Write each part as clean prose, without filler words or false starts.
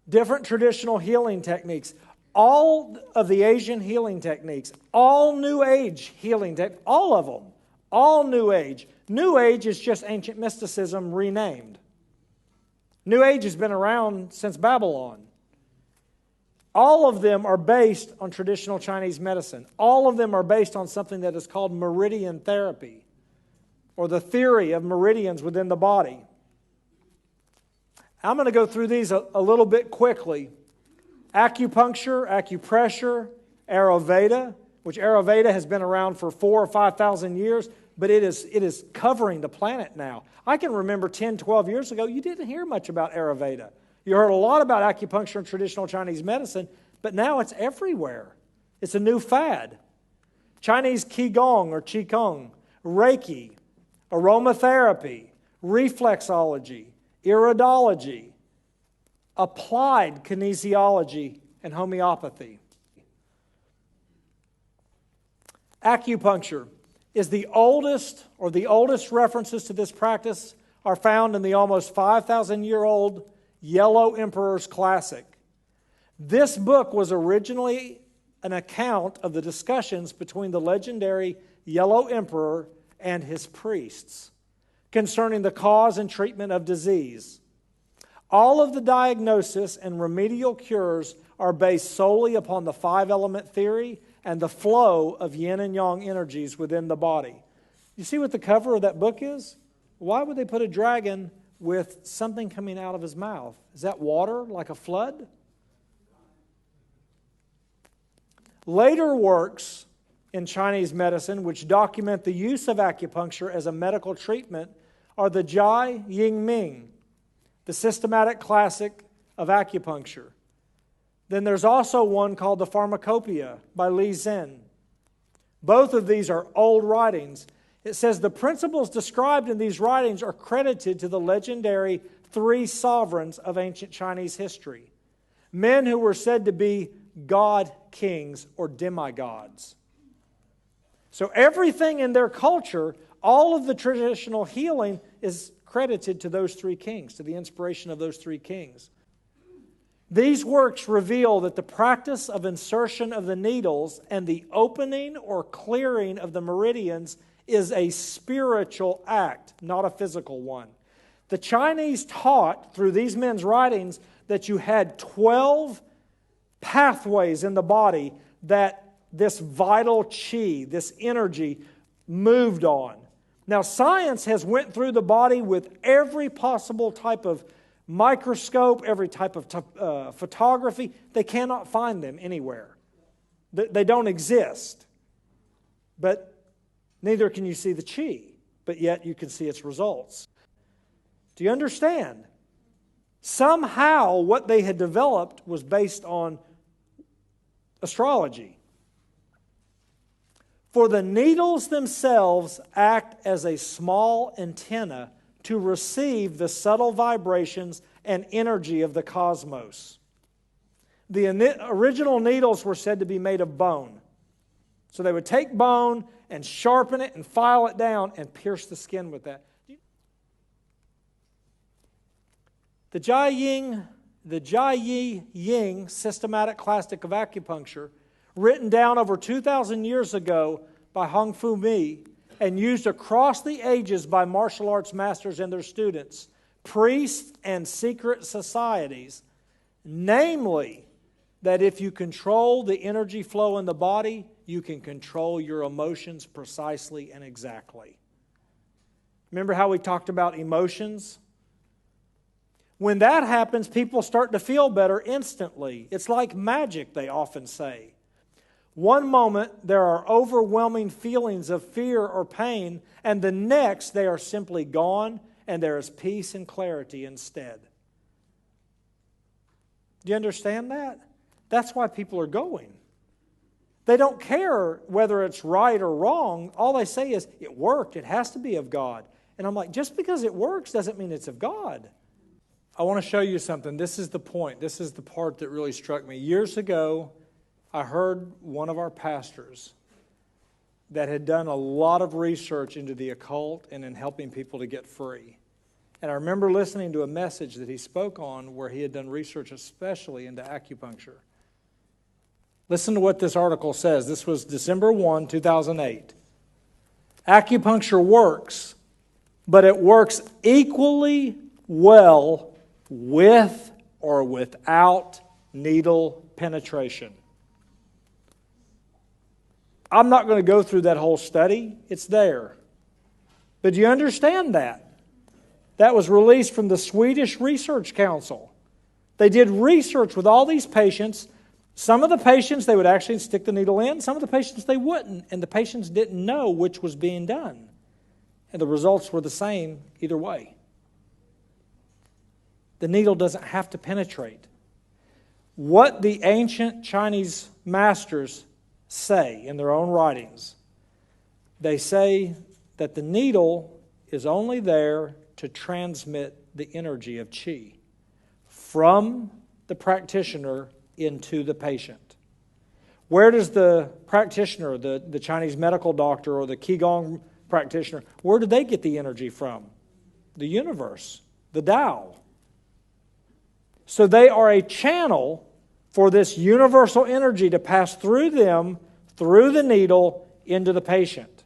different traditional healing techniques, all of the Asian healing techniques, all New Age healing techniques, all of them, all New Age. New Age is just ancient mysticism renamed. New Age has been around since Babylon. All of them are based on traditional Chinese medicine. All of them are based on something that is called meridian therapy, or the theory of meridians within the body. I'm going to go through these a little bit quickly. Acupuncture, acupressure, Ayurveda, which Ayurveda has been around for 4,000 or 5,000 years, but it is covering the planet now. I can remember 10, 12 years ago, you didn't hear much about Ayurveda. You heard a lot about acupuncture and traditional Chinese medicine, but now it's everywhere. It's a new fad. Chinese Qigong or Qigong, Reiki, aromatherapy, reflexology, iridology, applied kinesiology, and homeopathy. Acupuncture is the oldest references to this practice are found in the almost 5,000-year-old Yellow Emperor's Classic. This book was originally an account of the discussions between the legendary Yellow Emperor and his priests concerning the cause and treatment of disease. All of the diagnosis and remedial cures are based solely upon the five-element theory and the flow of yin and yang energies within the body. You see what the cover of that book is? Why would they put a dragon with something coming out of his mouth? Is that water, like a flood? Later works in Chinese medicine which document the use of acupuncture as a medical treatment are the Jai Ying Ming, the systematic classic of acupuncture. Then there's also one called the Pharmacopoeia by Li Zhen. Both of these are old writings. It says the principles described in these writings are credited to the legendary three sovereigns of ancient Chinese history, men who were said to be god kings or demigods. So everything in their culture, all of the traditional healing is credited to those three kings, to the inspiration of those three kings. These works reveal that the practice of insertion of the needles and the opening or clearing of the meridians is a spiritual act, not a physical one. The Chinese taught through these men's writings that you had 12 pathways in the body that this vital qi, this energy, moved on. Now, science has went through the body with every possible type of microscope, every type of photography. They cannot find them anywhere. They don't exist. But neither can you see the qi, but yet you can see its results. Do you understand? Somehow what they had developed was based on astrology. For the needles themselves act as a small antenna to receive the subtle vibrations and energy of the cosmos. The original needles were said to be made of bone. So they would take bone and sharpen it and file it down and pierce the skin with that. The Jai Yi Ying systematic classic of acupuncture, written down over 2,000 years ago by Hong Fu Mi and used across the ages by martial arts masters and their students, priests and secret societies, namely that if you control the energy flow in the body, you can control your emotions precisely and exactly. Remember how we talked about emotions? When that happens, people start to feel better instantly. It's like magic, they often say. One moment, there are overwhelming feelings of fear or pain, and the next, they are simply gone, and there is peace and clarity instead. Do you understand that? That's why people are going. They don't care whether it's right or wrong. All they say is, it worked. It has to be of God. And I'm like, just because it works doesn't mean it's of God. I want to show you something. This is the point. This is the part that really struck me. Years ago, I heard one of our pastors that had done a lot of research into the occult and in helping people to get free. And I remember listening to a message that he spoke on where he had done research especially into acupuncture. Listen to what this article says. This was December 1, 2008. Acupuncture works, but it works equally well with or without needle penetration. I'm not going to go through that whole study. It's there. But do you understand that? That was released from the Swedish Research Council. They did research with all these patients. Some of the patients, they would actually stick the needle in. Some of the patients, they wouldn't. And the patients didn't know which was being done. And the results were the same either way. The needle doesn't have to penetrate. What the ancient Chinese masters say in their own writings, they say that the needle is only there to transmit the energy of qi from the practitioner into the patient. Where does the practitioner, the Chinese medical doctor or the Qigong practitioner, where do they get the energy from? The universe, the Tao. So they are a channel for this universal energy to pass through them, through the needle, into the patient.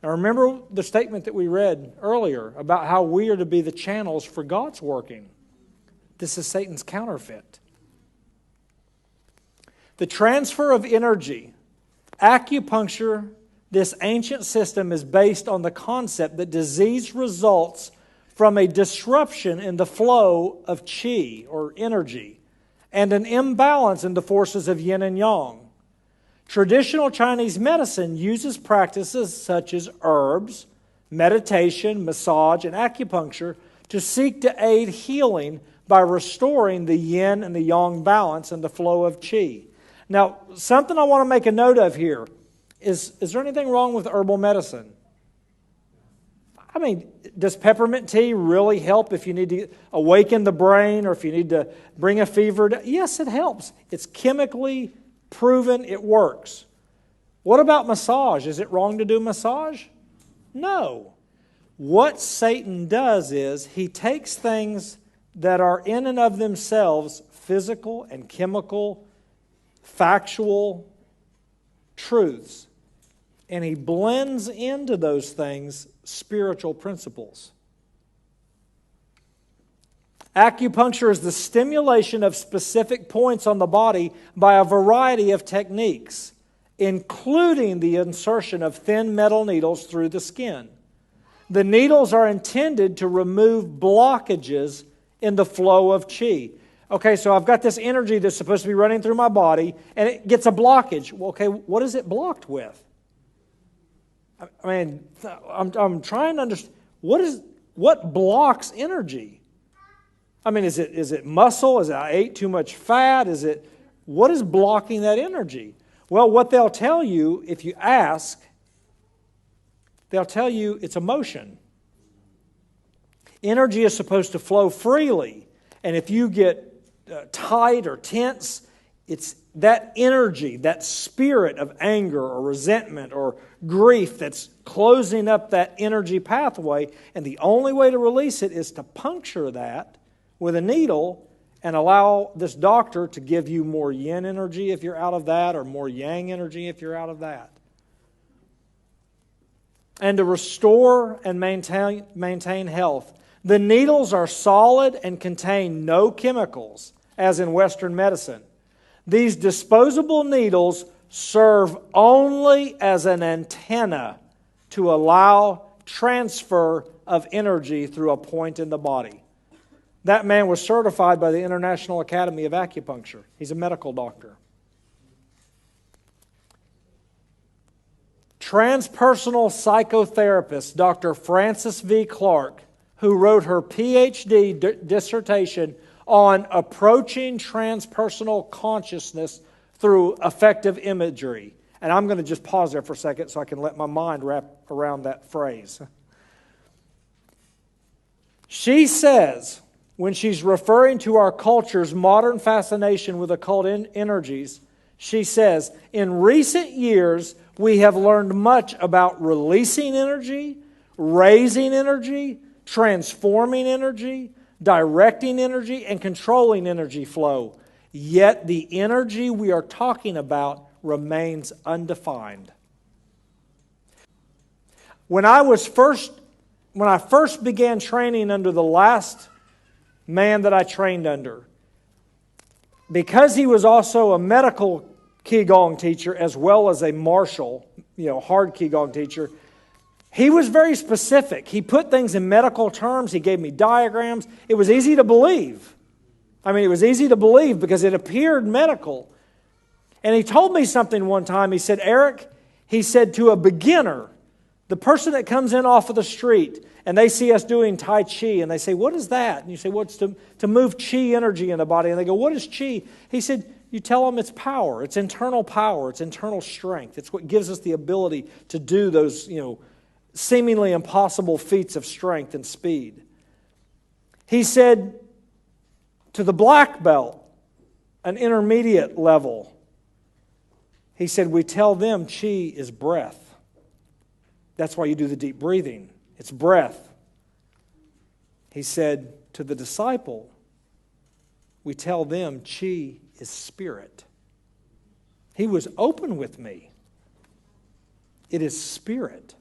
Now remember the statement that we read earlier about how we are to be the channels for God's working. This is Satan's counterfeit. The transfer of energy. Acupuncture, this ancient system, is based on the concept that disease results from a disruption in the flow of qi, or energy, and an imbalance in the forces of yin and yang. Traditional Chinese medicine uses practices such as herbs, meditation, massage, and acupuncture to seek to aid healing by restoring the yin and the yang balance and the flow of qi. Now, something I want to make a note of here is there anything wrong with herbal medicine? I mean, does peppermint tea really help if you need to awaken the brain or if you need to bring a fever? Yes, it helps. It's chemically proven, it works. What about massage? Is it wrong to do massage? No. What Satan does is he takes things that are in and of themselves physical and chemical, factual truths, and he blends into those things spiritual principles. Acupuncture is the stimulation of specific points on the body by a variety of techniques, including the insertion of thin metal needles through the skin. The needles are intended to remove blockages in the flow of qi. Okay, so I've got this energy that's supposed to be running through my body, and it gets a blockage. Well, okay, what is it blocked with? I mean, I'm trying to understand, what blocks energy? I mean, is it muscle? Is it I ate too much fat? What is blocking that energy? Well, what they'll tell you, if you ask, they'll tell you it's emotion. Energy is supposed to flow freely. And if you get tight or tense, it's that energy, that spirit of anger or resentment or grief that's closing up that energy pathway. And the only way to release it is to puncture that with a needle and allow this doctor to give you more yin energy if you're out of that, or more yang energy if you're out of that. And to restore and maintain health. The needles are solid and contain no chemicals, as in Western medicine. These disposable needles serve only as an antenna to allow transfer of energy through a point in the body. That man was certified by the International Academy of Acupuncture. He's a medical doctor. Transpersonal psychotherapist Dr. Frances V. Clark, who wrote her PhD dissertation on approaching transpersonal consciousness through effective imagery. And I'm going to just pause there for a second so I can let my mind wrap around that phrase. She says, when she's referring to our culture's modern fascination with occult energies, she says, in recent years, we have learned much about releasing energy, raising energy, transforming energy, directing energy, and controlling energy flow. Yet the energy we are talking about remains undefined. When I first began training under the last man that I trained under, because he was also a medical Qigong teacher as well as a martial, hard Qigong teacher, he was very specific. He put things in medical terms. He gave me diagrams. It was easy to believe. It was easy to believe because it appeared medical. And he told me something one time. He said, Eric, he said, to a beginner, the person that comes in off of the street and they see us doing Tai Chi and they say, what is that? And you say, well, it's to move Chi energy in the body. And they go, what is Chi? He said, you tell them it's power. It's internal power. It's internal strength. It's what gives us the ability to do those, seemingly impossible feats of strength and speed. He said, to the black belt, an intermediate level, he said, we tell them Chi is breath. That's why you do the deep breathing. It's breath. He said, to the disciple, we tell them Chi is spirit. He was open with me. It is spirit.